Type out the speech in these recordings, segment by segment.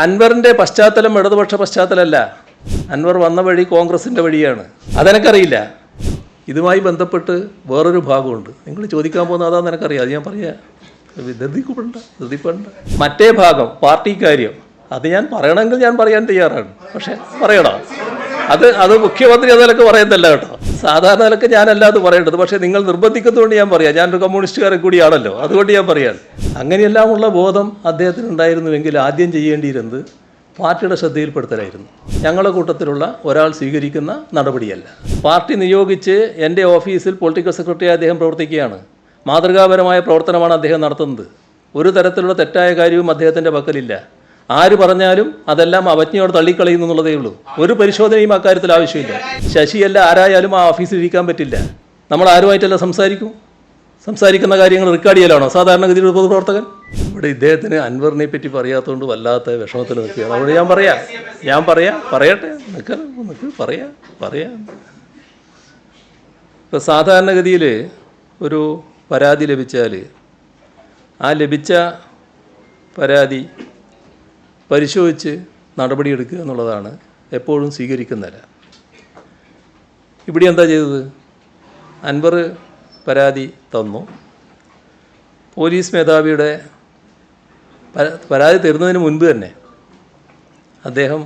അൻവറിൻ്റെ പശ്ചാത്തലം ഇടതുപക്ഷ പശ്ചാത്തലമല്ല. അൻവർ വന്ന വഴി കോൺഗ്രസിൻ്റെ വഴിയാണ്. അതെനിക്കറിയില്ല. ഇതുമായി ബന്ധപ്പെട്ട് വേറൊരു ഭാഗമുണ്ട്. നിങ്ങൾ ചോദിക്കാൻ പോകുന്ന അതാണെന്ന് എനിക്കറിയാം. അത് ഞാൻ പറയാം. ധൃതിപ്പെടണ്ട. മറ്റേ ഭാഗം പാർട്ടി കാര്യം അത് ഞാൻ പറയണമെങ്കിൽ ഞാൻ പറയാൻ തയ്യാറാണ്. പക്ഷേ പറയണം. അത് മുഖ്യമന്ത്രി അതിലൊക്കെ പറയുന്നതല്ല കേട്ടോ. സാധാരണ നിലക്ക് ഞാനല്ലാതെ പറയേണ്ടത്. പക്ഷേ നിങ്ങൾ നിർബന്ധിക്കുന്നതുകൊണ്ട് ഞാൻ പറയാം. ഞാനൊരു കമ്മ്യൂണിസ്റ്റുകാരൻ കൂടിയാണല്ലോ, അതുകൊണ്ട് ഞാൻ പറയാം. അങ്ങനെയെല്ലാമുള്ള ബോധം അദ്ദേഹത്തിന് ഉണ്ടായിരുന്നുവെങ്കിൽ ആദ്യം ചെയ്യേണ്ടിയിരുന്നത് പാർട്ടിയുടെ ശ്രദ്ധയിൽപ്പെടുത്തലായിരുന്നു. ഞങ്ങളുടെ കൂട്ടത്തിലുള്ള ഒരാൾ സ്വീകരിക്കുന്ന നടപടിയല്ല. പാർട്ടി നിയോഗിച്ച് എൻ്റെ ഓഫീസിൽ പൊളിറ്റിക്കൽ സെക്രട്ടറി അദ്ദേഹം പ്രവർത്തിക്കുകയാണ്. മാതൃകാപരമായ പ്രവർത്തനമാണ് അദ്ദേഹം നടത്തുന്നത്. ഒരു തരത്തിലുള്ള തെറ്റായ കാര്യവും അദ്ദേഹത്തിൻ്റെ പക്കലില്ല. ആര് പറഞ്ഞാലും അതെല്ലാം അവജ്ഞയോട് തള്ളിക്കളയുന്നു എന്നുള്ളതേ ഉള്ളൂ. ഒരു പരിശോധനയും അക്കാര്യത്തിൽ ആവശ്യമില്ല. ശശിയല്ല ആരായാലും ആ ഓഫീസിൽ ഇരിക്കാൻ പറ്റില്ല. നമ്മൾ ആരുമായിട്ടല്ല സംസാരിക്കുന്ന കാര്യങ്ങൾ റെക്കോർഡ് ചെയ്യലാണോ സാധാരണഗതിയിൽ ഒരു പൊതുപ്രവർത്തകൻ? ഇവിടെ ഇദ്ദേഹത്തിന് അൻവറിനെ പറ്റി പറയാത്തതുകൊണ്ട് വല്ലാത്ത വിഷമത്തിൽ നിൽക്കുകയാണ്. അതുകൊണ്ട് ഞാൻ പറയട്ടെ. പറയാം. ഇപ്പോൾ സാധാരണഗതിയിൽ ഒരു പരാതി ലഭിച്ചാൽ ആ ലഭിച്ച പരാതി പരിശോധിച്ച് നടപടിയെടുക്കുക എന്നുള്ളതാണ് എപ്പോഴും സ്വീകരിക്കുന്നില്ല. ഇവിടെ എന്താ ചെയ്തത്? അൻവർ പരാതി തന്നു. പോലീസ് മേധാവിയുടെ പരാതി തരുന്നതിന് മുൻപ് തന്നെ അദ്ദേഹം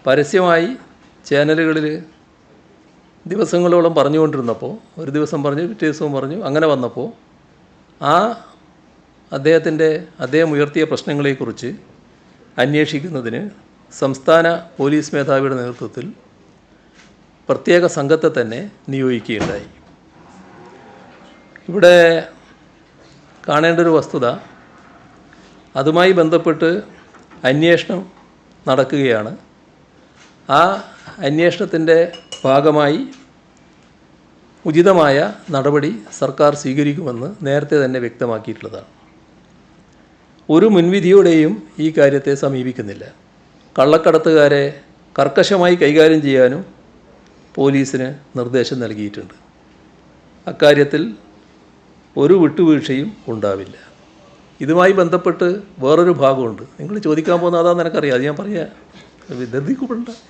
പരസ്യമായി ചാനലുകളിൽ ദിവസങ്ങളോളം പറഞ്ഞുകൊണ്ടിരുന്നപ്പോൾ, ഒരു ദിവസം പറഞ്ഞു, പിറ്റേ ദിവസവും പറഞ്ഞു, അങ്ങനെ വന്നപ്പോൾ അദ്ദേഹം ഉയർത്തിയ പ്രശ്നങ്ങളെക്കുറിച്ച് അന്വേഷിക്കുന്നതിന് സംസ്ഥാന പോലീസ് മേധാവിയുടെ നേതൃത്വത്തിൽ പ്രത്യേക സംഘത്തെ തന്നെ നിയോഗിക്കുകയുണ്ടായി. ഇവിടെ കാണേണ്ട ഒരു വസ്തുത, അതുമായി ബന്ധപ്പെട്ട് അന്വേഷണം നടക്കുകയാണ്. ആ അന്വേഷണത്തിൻ്റെ ഭാഗമായി ഉചിതമായ നടപടി സർക്കാർ സ്വീകരിക്കുമെന്ന് നേരത്തെ തന്നെ വ്യക്തമാക്കിയിട്ടുള്ളതാണ്. ഒരു മുൻവിധിയോടെയും ഈ കാര്യത്തെ സമീപിക്കുന്നില്ല. കള്ളക്കടത്തുകാരെ കർക്കശമായി കൈകാര്യം ചെയ്യാനും പോലീസിന് നിർദ്ദേശം നൽകിയിട്ടുണ്ട്. അക്കാര്യത്തിൽ ഒരു വിട്ടുവീഴ്ചയും ഉണ്ടാവില്ല. ഇതുമായി ബന്ധപ്പെട്ട് വേറൊരു ഭാഗമുണ്ട്. നിങ്ങൾ ചോദിക്കാൻ പോകുന്ന അതാണെന്ന് എനിക്കറിയാം. അത് ഞാൻ പറയാം.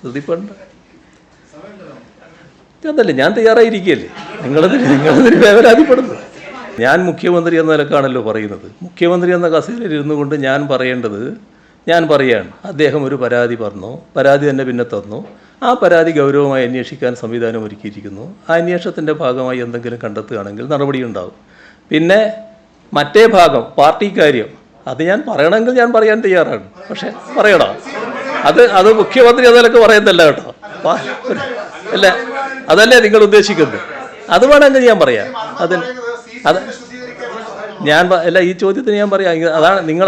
ധൃതിപ്പെടണ്ട. അതല്ലേ, ഞാൻ തയ്യാറായിരിക്കുകയല്ലേ. നിങ്ങളതിന് വേവലാതിപ്പെടുന്നു. ഞാൻ മുഖ്യമന്ത്രി എന്ന നിലക്കാണല്ലോ പറയുന്നത്. മുഖ്യമന്ത്രി എന്ന കസേരയിൽ ഇരുന്നു കൊണ്ട് ഞാൻ പറയാണ് അദ്ദേഹം ഒരു പരാതി പറഞ്ഞു, പരാതി തന്നെ പിന്നെ തന്നു. ആ പരാതി ഗൗരവമായി അന്വേഷിക്കാൻ സംവിധാനം ഒരുക്കിയിരിക്കുന്നു. ആ അന്വേഷണത്തിൻ്റെ ഭാഗമായി എന്തെങ്കിലും കണ്ടെത്തുകയാണെങ്കിൽ നടപടിയുണ്ടാവും. പിന്നെ മറ്റേ ഭാഗം പാർട്ടി കാര്യം അത് ഞാൻ പറയണമെങ്കിൽ ഞാൻ പറയാൻ തയ്യാറാണ്. പക്ഷേ പറയണം. അത് മുഖ്യമന്ത്രി അതിലൊക്കെ പറയുന്നതല്ല കേട്ടോ. അതല്ലേ നിങ്ങൾ ഉദ്ദേശിക്കുന്നത്? അത് വേണമെങ്കിൽ ഞാൻ പറയാം. ഈ ചോദ്യത്തിന് ഞാൻ പറയാം.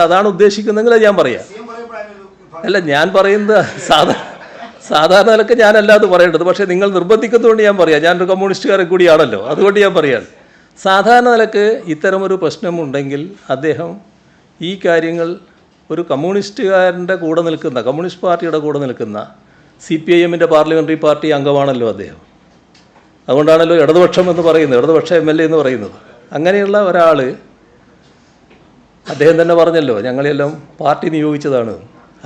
അതാണ് ഉദ്ദേശിക്കുന്നതെങ്കിൽ അത് ഞാൻ പറയാം. ഞാൻ പറയുന്നത് സാധാരണ നിലക്ക് ഞാനല്ലാതെ പറയേണ്ടത്. പക്ഷേ നിങ്ങൾ നിർബന്ധിക്കുന്നതുകൊണ്ട് ഞാൻ പറയാം. ഞാനൊരു കമ്മ്യൂണിസ്റ്റുകാരൻ കൂടിയാണല്ലോ, അതുകൊണ്ട് ഞാൻ പറയാം. സാധാരണ നിലക്ക് ഇത്തരമൊരു പ്രശ്നമുണ്ടെങ്കിൽ അദ്ദേഹം ഈ കാര്യങ്ങൾ ഒരു കമ്മ്യൂണിസ്റ്റുകാരൻ്റെ കൂടെ നിൽക്കുന്ന, കമ്മ്യൂണിസ്റ്റ് പാർട്ടിയുടെ കൂടെ നിൽക്കുന്ന CPIM-ൻ്റെ പാർലമെൻ്ററി പാർട്ടി അംഗമാണല്ലോ അദ്ദേഹം. അതുകൊണ്ടാണല്ലോ ഇടതുപക്ഷം എന്ന് പറയുന്നത്, ഇടതുപക്ഷ MLA എന്ന് പറയുന്നത്. അങ്ങനെയുള്ള ഒരാൾ, അദ്ദേഹം തന്നെ പറഞ്ഞല്ലോ ഞങ്ങളെല്ലാം പാർട്ടി നിയോഗിച്ചതാണ്.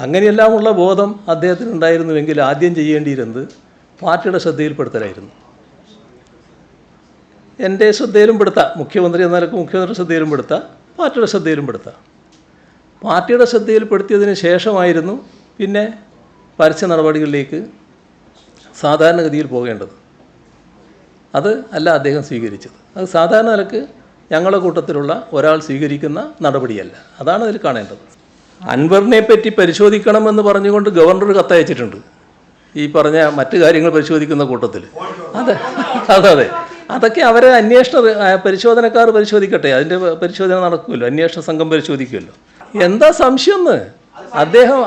അങ്ങനെയെല്ലാമുള്ള ബോധം അദ്ദേഹത്തിന് ഉണ്ടായിരുന്നുവെങ്കിൽ ആദ്യം ചെയ്യേണ്ടിയിരുന്നത് പാർട്ടിയുടെ ശ്രദ്ധയിൽപ്പെടുത്തലായിരുന്നു. എൻ്റെ ശ്രദ്ധയിലും പെടുത്താം, മുഖ്യമന്ത്രി എന്ന നിലക്ക് മുഖ്യമന്ത്രിയുടെ ശ്രദ്ധയിലും പെടുത്താം, പാർട്ടിയുടെ ശ്രദ്ധയിലും പെടുത്താം. പാർട്ടിയുടെ ശ്രദ്ധയിൽപ്പെടുത്തിയതിന് ശേഷമായിരുന്നു പിന്നെ പരസ്യ നടപടികളിലേക്ക് സാധാരണഗതിയിൽ പോകേണ്ടത്. അത് അല്ല അദ്ദേഹം സ്വീകരിച്ചത്. അത് സാധാരണ നിലക്ക് ഞങ്ങളുടെ കൂട്ടത്തിലുള്ള ഒരാൾ സ്വീകരിക്കുന്ന നടപടിയല്ല. അതാണ് അതിൽ കാണേണ്ടത്. അൻവറിനെ പറ്റി പരിശോധിക്കണമെന്ന് പറഞ്ഞുകൊണ്ട് ഗവർണർ കത്തയച്ചിട്ടുണ്ട്. ഈ പറഞ്ഞ മറ്റു കാര്യങ്ങൾ പരിശോധിക്കുന്ന കൂട്ടത്തിൽ. അതെ, അതൊക്കെ അവരെ പരിശോധനക്കാർ പരിശോധിക്കട്ടെ. അതിൻ്റെ പരിശോധന നടക്കുമല്ലോ, അന്വേഷണ സംഘം പരിശോധിക്കുമല്ലോ. എന്താ സംശയം എന്ന്? അദ്ദേഹം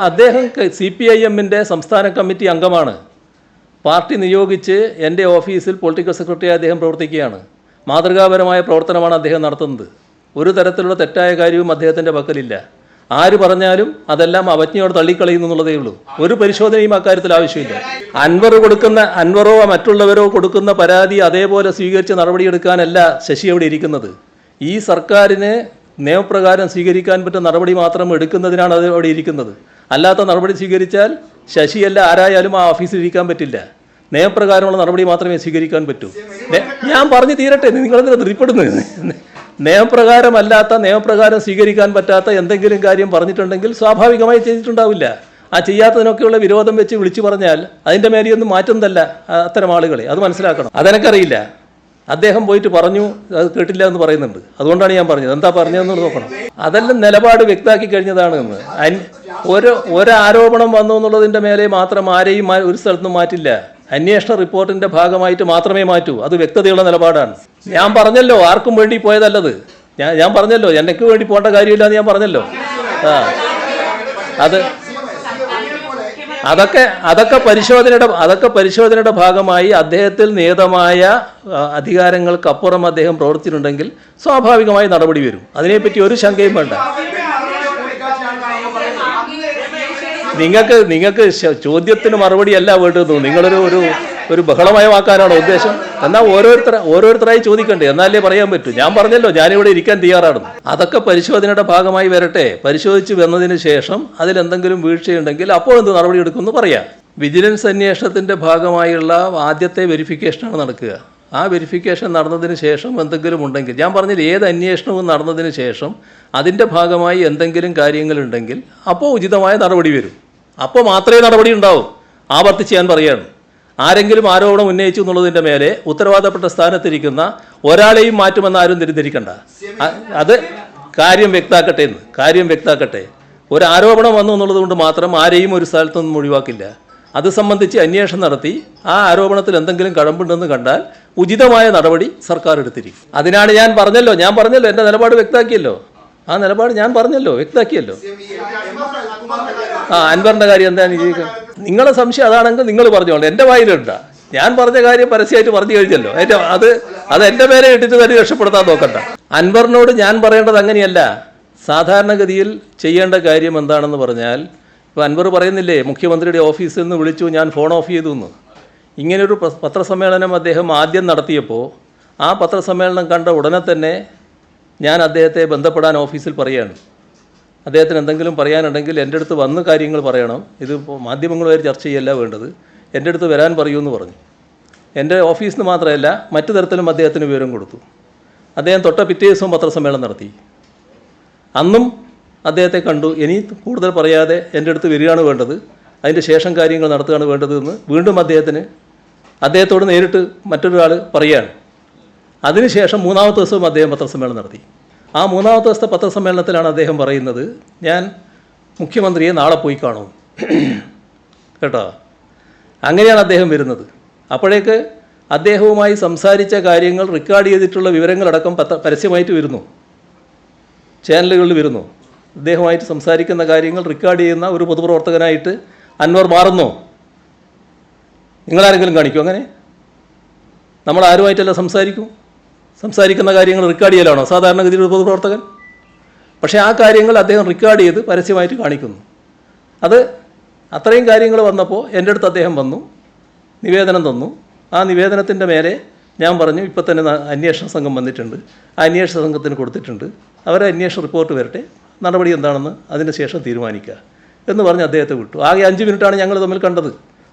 CPIM-ൻ്റെ സംസ്ഥാന കമ്മിറ്റി അംഗമാണ്. പാർട്ടി നിയോഗിച്ച് എൻ്റെ ഓഫീസിൽ പൊളിറ്റിക്കൽ സെക്രട്ടറി അദ്ദേഹം പ്രവർത്തിക്കുകയാണ്. മാതൃകാപരമായ പ്രവർത്തനമാണ് അദ്ദേഹം നടത്തുന്നത്. ഒരു തരത്തിലുള്ള തെറ്റായ കാര്യവും അദ്ദേഹത്തിൻ്റെ പക്കലില്ല. ആര് പറഞ്ഞാലും അതെല്ലാം അവജ്ഞയോട് തള്ളിക്കളയുന്നു എന്നുള്ളതേ ഉള്ളൂ. ഒരു പരിശോധനയും അക്കാര്യത്തിൽ ആവശ്യമില്ല. അൻവറോ മറ്റുള്ളവരോ കൊടുക്കുന്ന പരാതി അതേപോലെ സ്വീകരിച്ച് നടപടിയെടുക്കാനല്ല ശശി അവിടെ ഇരിക്കുന്നത്. ഈ സർക്കാരിന് നിയമപ്രകാരം സ്വീകരിക്കാൻ പറ്റുന്ന നടപടി മാത്രം എടുക്കുന്നതിനാണ് അത് അവിടെ ഇരിക്കുന്നത്. അല്ലാത്ത നടപടി സ്വീകരിച്ചാൽ ശശിയല്ല ആരായാലും ആ ഓഫീസിൽ ഇരിക്കാൻ പറ്റില്ല. നിയമപ്രകാരമുള്ള നടപടി മാത്രമേ സ്വീകരിക്കാൻ പറ്റൂ. ഞാൻ പറഞ്ഞു തീരട്ടെ, നിങ്ങളെന്തിനാ ധൃതിപ്പെടുന്നത്? നിയമപ്രകാരം സ്വീകരിക്കാൻ പറ്റാത്ത എന്തെങ്കിലും കാര്യം പറഞ്ഞിട്ടുണ്ടെങ്കിൽ സ്വാഭാവികമായി ചെയ്തിട്ടുണ്ടാവില്ല. ആ ചെയ്യാത്തതിനൊക്കെയുള്ള വിരോധം വെച്ച് വിളിച്ചു പറഞ്ഞാൽ അതിൻ്റെ മേലെയൊന്നും മാറ്റുന്നതല്ല അത്തരം ആളുകളെ. അത് മനസ്സിലാക്കണം. അതെനിക്കറിയില്ല. അദ്ദേഹം പോയിട്ട് പറഞ്ഞു, അത് കേട്ടില്ല എന്ന് പറയുന്നുണ്ട്. അതുകൊണ്ടാണ് ഞാൻ പറഞ്ഞത്. എന്താ പറഞ്ഞതെന്ന് നോക്കണം. അതെല്ലാം നിലപാട് വ്യക്തമാക്കി കഴിഞ്ഞതാണ് എന്ന്. ഒരാരോപണം വന്നു എന്നുള്ളതിൻ്റെ മേലെ മാത്രം ആരെയും ഒരു സ്ഥലത്തും മാറ്റില്ല. അന്വേഷണ റിപ്പോർട്ടിൻ്റെ ഭാഗമായിട്ട് മാത്രമേ മാറ്റൂ. അത് വ്യക്തതയുള്ള നിലപാടാണ്. ഞാൻ പറഞ്ഞല്ലോ, ആർക്കും വേണ്ടി പോയതല്ലത്. ഞാൻ പറഞ്ഞല്ലോ, എനിക്ക് വേണ്ടി പോകേണ്ട കാര്യമില്ല എന്ന് ഞാൻ പറഞ്ഞല്ലോ. അതൊക്കെ പരിശോധനയുടെ ഭാഗമായി അദ്ദേഹത്തിൽ നിയതമായ അധികാരങ്ങൾക്കപ്പുറം അദ്ദേഹം പ്രവർത്തിച്ചിട്ടുണ്ടെങ്കിൽ സ്വാഭാവികമായി നടപടി വരും. അതിനെപ്പറ്റി ഒരു ശങ്കയും വേണ്ട. നിങ്ങൾക്ക് ചോദ്യത്തിന് മറുപടിയല്ല വേണ്ടത്. നിങ്ങളൊരു ഒരു ബഹളമയമാക്കാനാണോ ഉദ്ദേശം? എന്നാൽ ഓരോരുത്തരായി ചോദിക്കണ്ടേ, എന്നാലേ പറയാൻ പറ്റൂ. ഞാൻ പറഞ്ഞല്ലോ, ഞാനിവിടെ ഇരിക്കാൻ തയ്യാറാണ്. അതൊക്കെ പരിശോധനയുടെ ഭാഗമായി വരട്ടെ. പരിശോധിച്ച് വന്നതിന് ശേഷം അതിലെന്തെങ്കിലും വീഴ്ചയുണ്ടെങ്കിൽ അപ്പോൾ എന്ത് നടപടി എടുക്കുമെന്ന് പറയാം. വിജിലൻസ് അന്വേഷണത്തിൻ്റെ ഭാഗമായുള്ള ആദ്യത്തെ വെരിഫിക്കേഷനാണ് നടക്കുക. ആ വെരിഫിക്കേഷൻ നടന്നതിന് ശേഷം എന്തെങ്കിലും ഉണ്ടെങ്കിൽ, ഞാൻ പറഞ്ഞില്ല, ഏത് അന്വേഷണവും നടന്നതിന് ശേഷം അതിൻ്റെ ഭാഗമായി എന്തെങ്കിലും കാര്യങ്ങളുണ്ടെങ്കിൽ അപ്പോൾ ഉചിതമായ നടപടി വരും. അപ്പോൾ മാത്രമേ നടപടി ഉണ്ടാവും. ആവർത്തിച്ച് ഞാൻ പറയുകയാണ്. ആരെങ്കിലും ആരോപണം ഉന്നയിച്ചു എന്നുള്ളതിൻ്റെ മേലെ ഉത്തരവാദപ്പെട്ട സ്ഥാനത്തിരിക്കുന്ന ഒരാളെയും മാറ്റുമെന്ന് ആരും തെറ്റിദ്ധരിക്കണ്ട. അത് കാര്യം വ്യക്താക്കട്ടെ. ഒരു ആരോപണം വന്നു എന്നുള്ളത് കൊണ്ട് മാത്രം ആരെയും ഒരു സ്ഥലത്തൊന്നും ഒഴിവാക്കില്ല. അത് സംബന്ധിച്ച് അന്വേഷണം നടത്തി ആ ആരോപണത്തിൽ എന്തെങ്കിലും കഴമ്പുണ്ടെന്ന് കണ്ടാൽ ഉചിതമായ നടപടി സർക്കാർ എടുത്തിരിക്കും. അതിനാണ് ഞാൻ പറഞ്ഞല്ലോ, എൻ്റെ നിലപാട് വ്യക്തമാക്കിയല്ലോ. ആ നിലപാട് ഞാൻ പറഞ്ഞല്ലോ, വ്യക്തമാക്കിയല്ലോ. അൻവറിൻ്റെ കാര്യം എന്താണ്? നിങ്ങളെ സംശയം അതാണെങ്കിൽ നിങ്ങൾ പറഞ്ഞോളൂ, എൻ്റെ വായിലുണ്ട. ഞാൻ പറഞ്ഞ കാര്യം പരസ്യമായിട്ട് പറഞ്ഞു കഴിഞ്ഞല്ലോ. അത് എൻ്റെ പേരെ ഇട്ടിട്ട് തന്നെ രക്ഷപ്പെടുത്താൻ നോക്കണ്ട. അൻവറിനോട് ഞാൻ പറയേണ്ടത് അങ്ങനെയല്ല. സാധാരണഗതിയിൽ ചെയ്യേണ്ട കാര്യം എന്താണെന്ന് പറഞ്ഞാൽ, ഇപ്പോൾ അൻവർ പറയുന്നില്ലേ, മുഖ്യമന്ത്രിയുടെ ഓഫീസിൽ നിന്ന് വിളിച്ചു, ഞാൻ ഫോൺ ഓഫ് ചെയ്തു എന്ന്. ഇങ്ങനൊരു പത്രസമ്മേളനം അദ്ദേഹം ആദ്യം നടത്തിയപ്പോൾ ആ പത്രസമ്മേളനം കണ്ട ഉടനെ തന്നെ ഞാൻ അദ്ദേഹത്തെ ബന്ധപ്പെടാൻ ഓഫീസിൽ പറയുകയാണ്. അദ്ദേഹത്തിന് എന്തെങ്കിലും പറയാനുണ്ടെങ്കിൽ എൻ്റെ അടുത്ത് വന്ന് കാര്യങ്ങൾ പറയണം. ഇത് മാധ്യമങ്ങളുമായി ചർച്ച ചെയ്യല്ല വേണ്ടത്, എൻ്റെ അടുത്ത് വരാൻ പറയൂന്ന് പറഞ്ഞു. എൻ്റെ ഓഫീസിൽ നിന്ന് മാത്രമല്ല മറ്റു തരത്തിലും അദ്ദേഹത്തിന് വിവരം കൊടുത്തു. അദ്ദേഹം തൊട്ട പിറ്റേ ദിവസവും പത്രസമ്മേളനം നടത്തി. അന്നും അദ്ദേഹത്തെ കണ്ടു. ഇനി കൂടുതൽ പറയാതെ എൻ്റെ അടുത്ത് വരികയാണ് വേണ്ടത്, അതിൻ്റെ ശേഷം കാര്യങ്ങൾ നടത്തുകയാണ് വേണ്ടത് എന്ന് വീണ്ടും അദ്ദേഹത്തോട് നേരിട്ട് മറ്റൊരാൾ പറയുകയാണ്. അതിനുശേഷം മൂന്നാമത്തെ ദിവസവും അദ്ദേഹം പത്രസമ്മേളനം നടത്തി. ആ മൂന്നാമത്തെ ദിവസത്തെ പത്രസമ്മേളനത്തിലാണ് അദ്ദേഹം പറയുന്നത്, ഞാൻ മുഖ്യമന്ത്രിയെ നാളെ പോയി കാണും കേട്ടോ. അങ്ങനെയാണ് അദ്ദേഹം വരുന്നത്. അപ്പോഴേക്ക് അദ്ദേഹവുമായി സംസാരിച്ച കാര്യങ്ങൾ റെക്കോർഡ് ചെയ്തിട്ടുള്ള വിവരങ്ങളടക്കം പരസ്യമായിട്ട് വരുന്നു, ചാനലുകളിൽ വരുന്നു. അദ്ദേഹവുമായിട്ട് സംസാരിക്കുന്ന കാര്യങ്ങൾ റെക്കോർഡ് ചെയ്യുന്ന ഒരു പൊതുപ്രവർത്തകനായിട്ട് അൻവർ മാറുന്നു. നിങ്ങളാരെങ്കിലും കാണിക്കും അങ്ങനെ? നമ്മൾ ആരുമായിട്ടല്ല സംസാരിക്കുന്ന കാര്യങ്ങൾ റെക്കോർഡ് ചെയ്യലാണോ സാധാരണഗതിയിൽ ഒരു പൊതുപ്രവർത്തകൻ? പക്ഷേ ആ കാര്യങ്ങൾ അദ്ദേഹം റെക്കോർഡ് ചെയ്ത് പരസ്യമായിട്ട് കാണിക്കുന്നു. അത്രയും കാര്യങ്ങൾ വന്നപ്പോൾ എൻ്റെ അടുത്ത് അദ്ദേഹം വന്നു, നിവേദനം തന്നു. ആ നിവേദനത്തിൻ്റെ മേലെ ഞാൻ പറഞ്ഞു, ഇപ്പം തന്നെ അന്വേഷണ സംഘം വന്നിട്ടുണ്ട്, ആ അന്വേഷണ സംഘത്തിന് കൊടുത്തിട്ടുണ്ട്, അവരെ അന്വേഷണ റിപ്പോർട്ട് വരട്ടെ, നടപടി എന്താണെന്ന് അതിന് ശേഷം തീരുമാനിക്കുക എന്ന് പറഞ്ഞ് അദ്ദേഹത്തെ വിട്ടു. ആകെ 5 മിനിറ്റാണ് ഞങ്ങൾ തമ്മിൽ കണ്ടത്.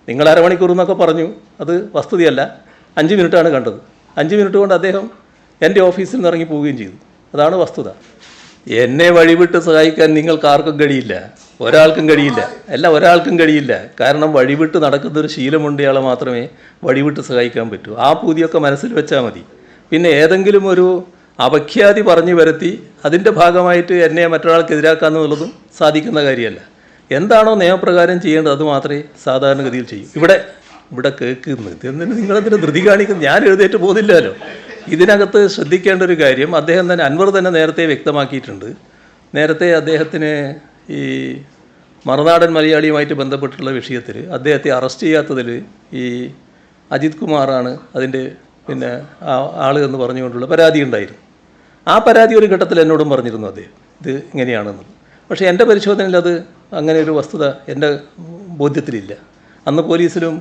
നിങ്ങൾ അരമണിക്കൂർ എന്നൊക്കെ പറഞ്ഞു, അത് വസ്തുതയല്ല. 5 മിനിറ്റാണ് കണ്ടത്. 5 മിനിറ്റ് കൊണ്ട് അദ്ദേഹം എൻ്റെ ഓഫീസിൽ നിന്ന് ഇറങ്ങി പോവുകയും ചെയ്തു. അതാണ് വസ്തുത. എന്നെ വഴിവിട്ട് സഹായിക്കാൻ നിങ്ങൾക്ക് ആർക്കും കഴിയില്ല, ഒരാൾക്കും കഴിയില്ല. കാരണം വഴിവിട്ട് നടക്കുന്നൊരു ശീലമുണ്ടയാളെ മാത്രമേ വഴിവിട്ട് സഹായിക്കാൻ പറ്റൂ. ആ പൂതിയൊക്കെ മനസ്സിൽ വെച്ചാൽ മതി. പിന്നെ ഏതെങ്കിലും ഒരു അപഖ്യാതി പറഞ്ഞു വരുത്തി അതിൻ്റെ ഭാഗമായിട്ട് എന്നെ മറ്റൊരാൾക്കെതിരാക്കാന്നുള്ളതും സാധിക്കുന്ന കാര്യമല്ല. എന്താണോ നിയമപ്രകാരം ചെയ്യേണ്ടത് അത് മാത്രമേ സാധാരണഗതിയിൽ ചെയ്യൂ. ഇവിടെ കേൾക്കുന്നത് എന്തിന് നിങ്ങളതിന് ധൃതി കാണിക്കുന്നത്? ഞാൻ എഴുന്നേറ്റ് പോകുന്നില്ലല്ലോ. ഇതിനകത്ത് ശ്രദ്ധിക്കേണ്ട ഒരു കാര്യം, അദ്ദേഹം തന്നെ, അൻവർ തന്നെ നേരത്തെ വ്യക്തമാക്കിയിട്ടുണ്ട്. നേരത്തെ അദ്ദേഹത്തിന് ഈ മറുനാടൻ മലയാളിയുമായിട്ട് ബന്ധപ്പെട്ടുള്ള വിഷയത്തിൽ അദ്ദേഹത്തെ അറസ്റ്റ് ചെയ്യാത്തതിൽ ഈ അജിത് കുമാറാണ് അതിൻ്റെ ആൾ എന്ന് പറഞ്ഞുകൊണ്ടുള്ള പരാതി ഉണ്ടായിരുന്നു. ആ പരാതി ഒരു ഘട്ടത്തിൽ എന്നോടും പറഞ്ഞിരുന്നു അദ്ദേഹം, ഇത് ഇങ്ങനെയാണെന്നത്. പക്ഷേ എൻ്റെ പരിശോധനയിൽ അത് അങ്ങനെ ഒരു വസ്തുത എൻ്റെ ബോധ്യത്തിലില്ല. അന്ന് പോലീസിലും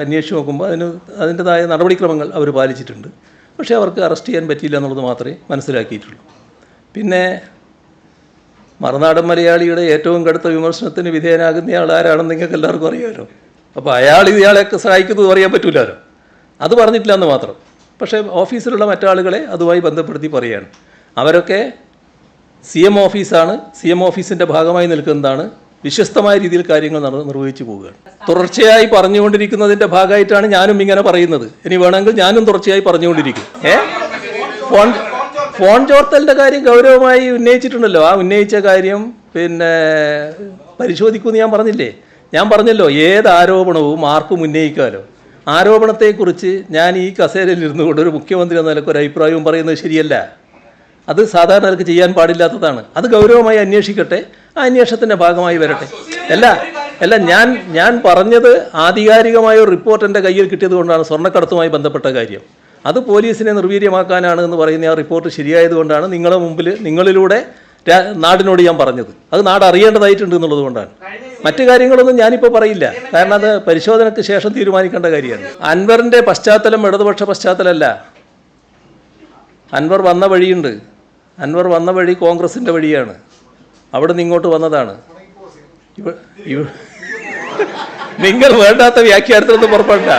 അന്വേഷിച്ച് നോക്കുമ്പോൾ അതിൻ്റെതായ നടപടിക്രമങ്ങൾ അവർ പാലിച്ചിട്ടുണ്ട്. പക്ഷേ അവർക്ക് അറസ്റ്റ് ചെയ്യാൻ പറ്റിയില്ല എന്നുള്ളത് മാത്രമേ മനസ്സിലാക്കിയിട്ടുള്ളൂ. പിന്നെ മറുനാടൻ മലയാളിയുടെ ഏറ്റവും കടുത്ത വിമർശനത്തിന് വിധേയനാകുന്ന ആൾ ആരാണെന്ന് നിങ്ങൾക്ക് എല്ലാവർക്കും അറിയാമല്ലോ. അപ്പോൾ അയാൾ ഇയാളെയൊക്കെ സഹായിക്കുന്നത് പറയാൻ പറ്റില്ലല്ലോ. അത് പറഞ്ഞിട്ടില്ല എന്ന് മാത്രം. പക്ഷേ ഓഫീസിലുള്ള മറ്റാളുകളെ അതുമായി ബന്ധപ്പെടുത്തി പറയുകയാണ്. അവരൊക്കെ CM ഓഫീസാണ്, CM ഓഫീസിൻ്റെ ഭാഗമായി നിൽക്കുന്നതാണ്, വിശ്വസ്തമായ രീതിയിൽ കാര്യങ്ങൾ നിർവഹിച്ചു പോവുകയാണ്. തുടർച്ചയായി പറഞ്ഞുകൊണ്ടിരിക്കുന്നതിൻ്റെ ഭാഗമായിട്ടാണ് ഞാനും ഇങ്ങനെ പറയുന്നത്. ഇനി വേണമെങ്കിൽ ഞാനും തുടർച്ചയായി പറഞ്ഞുകൊണ്ടിരിക്കും. ഫോൺ ചോർത്തലിൻ്റെ കാര്യം ഗൗരവമായി ഉന്നയിച്ചിട്ടുണ്ടല്ലോ. ആ ഉന്നയിച്ച കാര്യം പിന്നെ പരിശോധിക്കുമെന്ന് ഞാൻ പറഞ്ഞില്ലേ? ഞാൻ പറഞ്ഞല്ലോ, ഏത് ആരോപണവും ആർക്കും ഉന്നയിക്കാമല്ലോ. ആരോപണത്തെക്കുറിച്ച് ഞാൻ ഈ കസേരയിൽ ഇരുന്നു കൊണ്ട് ഒരു മുഖ്യമന്ത്രി എന്ന നിലയ്ക്ക് ഒരു അഭിപ്രായവും പറയുന്നത് ശരിയല്ല. അത് സാധാരണ നിലയ്ക്ക് ചെയ്യാൻ പാടില്ലാത്തതാണ്. അത് ഗൗരവമായി അന്വേഷിക്കട്ടെ, ആ അന്വേഷണത്തിൻ്റെ ഭാഗമായി വരട്ടെ. അല്ല ഞാൻ പറഞ്ഞത് ആധികാരികമായ ഒരു റിപ്പോർട്ട് എൻ്റെ കയ്യിൽ കിട്ടിയത് കൊണ്ടാണ്. സ്വർണ്ണക്കടത്തുമായി ബന്ധപ്പെട്ട കാര്യം അത് പോലീസിനെ നിർവീര്യമാക്കാനാണ് എന്ന് പറയുന്ന ആ റിപ്പോർട്ട് ശരിയായതുകൊണ്ടാണ് നിങ്ങളുടെ മുമ്പിൽ നിങ്ങളിലൂടെ നാടിനോട് ഞാൻ പറഞ്ഞത്. അത് നാട് അറിയേണ്ടതായിട്ടുണ്ട് എന്നുള്ളത് കൊണ്ടാണ്. മറ്റു കാര്യങ്ങളൊന്നും ഞാനിപ്പോൾ പറയില്ല, കാരണം അത് പരിശോധനയ്ക്ക് ശേഷം തീരുമാനിക്കേണ്ട കാര്യമാണ്. അൻവറിൻ്റെ പശ്ചാത്തലം ഇടതുപക്ഷ പശ്ചാത്തലമല്ല. അൻവർ വന്ന വഴിയുണ്ട്. അൻവർ വന്ന വഴി കോൺഗ്രസിൻ്റെ വഴിയാണ്. അവിടെ നിന്ന് ഇങ്ങോട്ട് വന്നതാണ്. നിങ്ങൾ വേണ്ടാത്ത വ്യാഖ്യാനത്തിലൊന്നും പുറപ്പെടണ്ട.